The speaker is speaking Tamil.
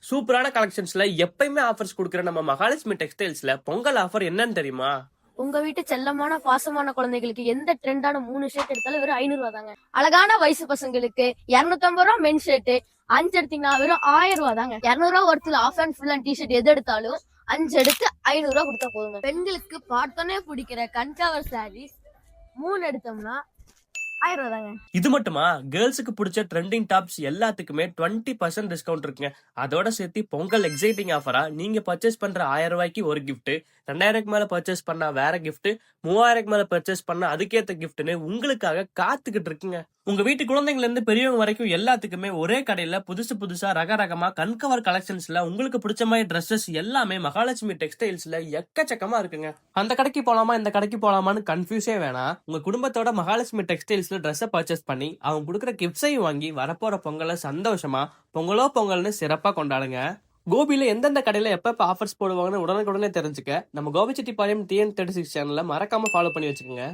சூப்பரான கலெக்ஷன்ஸ்ல எப்பயுமே ஆஃபர்ஸ் கொடுக்குற நம்ம மகாலட்சுமி டெக்ஸ்டைல்ஸ்ல பொங்கல் ஆஃபர் என்னன்னு தெரியுமா? உங்க வீட்டு செல்லமான பாசமான குழந்தைகளுக்கு எந்த ட்ரெண்டான 3 ஷர்ட் எடுத்தாலும் வெறும் 500 தாங்க. அழகான வயசு பசங்களுக்கு 250 ரூபா மென் ஷர்ட் 5 எடுத்தீங்கன்னா வெறும் 1000 ரூபா தாங்க. 200 ரூபா ஒருத்துல half and full and T-shirt எது எடுத்தாலும் 5 எடுத்து 500 ரூபா கொடுத்தா போதுங்க. பெண்களுக்கு பார்த்தோன்னே பிடிக்கிற கன்கவர் சாரீஸ் 3 எடுத்தோம்னா 1000 ரூபா தாங்க. இது மட்டுமா, கேர்ள்ஸுக்கு பிடிச்ச ட்ரெண்டிங் டாப்ஸ் எல்லாத்துக்குமே 20% டிஸ்கவுண்ட் இருக்குங்க. அதோட சேர்த்து பொங்கல் எக்ஸைட்டிங் ஆஃபரா நீங்க பர்ச்சேஸ் பண்ற 1000 ரூபாய்க்கு ஒரு கிஃப்ட், 2000 மேல பர்ச்சேஸ் பண்ணா வேற கிஃப்ட், 3000 மேல பர்ச்சேஸ் பண்ணா அதுக்கேத்த கிஃப்ட்னு உங்களுக்காக காத்துக்கிட்டு இருக்குங்க. உங்க வீட்டு குழந்தைங்கல இருந்து பெரியவங்க வரைக்கும் எல்லாத்துக்குமே ஒரே கடையில புதுசா ரகரகமா கண்கவர் கலெக்ஷன்ஸ்ல உங்களுக்கு பிடிச்ச மாதிரி ட்ரெஸ்ஸஸ் எல்லாமே மகாலட்சுமி டெக்ஸ்டைல்ஸ்ல எக்கச்சக்கமா இருக்குங்க. அந்த கடைக்கு போலாமா இந்த கடைக்கு போலாமான்னு கன்ஃபியூஸே வேணாம். உங்க குடும்பத்தோட மகாலட்சுமி டெக்ஸ்டைல்ஸ்ல ட்ரெஸ்ஸை பர்ச்சேஸ் பண்ணி அவங்க கொடுக்குற கிஃப்ட்ஸையும் வாங்கி வரப்போற பொங்கலை சந்தோஷமா பொங்கல்னு சிறப்பா கொண்டாடுங்க. கோபியில எந்தெந்த கடையில எப்ப ஆஃபர்ஸ் போடுவாங்கன்னு உடனுக்குடனே தெரிஞ்சுக்க நம்ம கோபிச்செட்டிப்பாளையம் TN36 சேனலை மறக்காம ஃபாலோ பண்ணி வச்சுக்கோங்க.